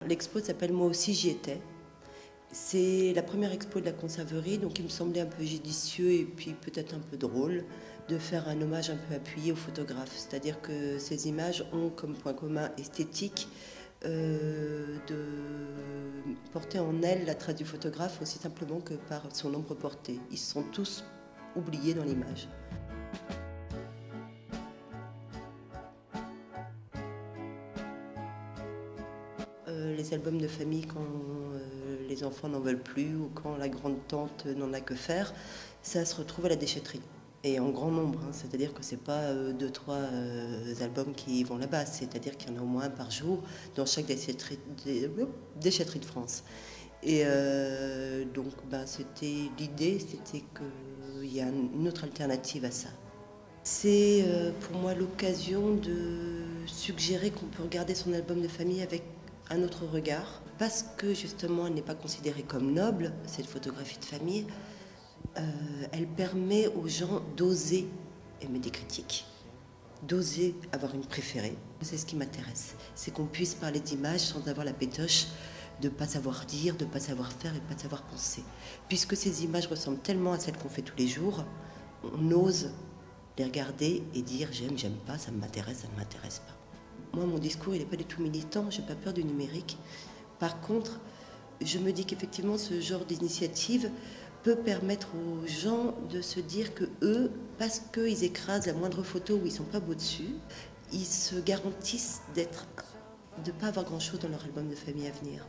L'expo s'appelle Moi aussi j'y étais. C'est la première expo de la conserverie, donc il me semblait un peu judicieux et puis peut-être un peu drôle de faire un hommage un peu appuyé aux photographes. C'est-à-dire que ces images ont comme point commun esthétique de porter en elles la trace du photographe aussi simplement que par son ombre portée. Ils sont tous oubliés dans l'image. Les albums de famille quand les enfants n'en veulent plus ou quand la grande-tante n'en a que faire, ça se retrouve à la déchetterie. Et en grand nombre, hein, c'est-à-dire que ce n'est pas 2-3 albums qui vont là-bas, c'est-à-dire qu'il y en a au moins un par jour dans chaque déchetterie de France. Et donc l'idée, c'était qu'il y a une autre alternative à ça. C'est pour moi l'occasion de suggérer qu'on peut regarder son album de famille avec un autre regard, parce que justement elle n'est pas considérée comme noble, cette photographie de famille. Elle permet aux gens d'oser aimer des critiques, d'oser avoir une préférée. C'est ce qui m'intéresse, c'est qu'on puisse parler d'images sans avoir la pétoche de ne pas savoir dire, de ne pas savoir faire et de ne pas savoir penser. Puisque ces images ressemblent tellement à celles qu'on fait tous les jours, on ose les regarder et dire j'aime, j'aime pas, ça m'intéresse, ça ne m'intéresse pas. Moi, mon discours, il n'est pas du tout militant, je n'ai pas peur du numérique. Par contre, je me dis qu'effectivement, ce genre d'initiative peut permettre aux gens de se dire que eux, parce qu'ils écrasent la moindre photo où ils ne sont pas beaux dessus, ils se garantissent de ne pas avoir grand-chose dans leur album de famille à venir.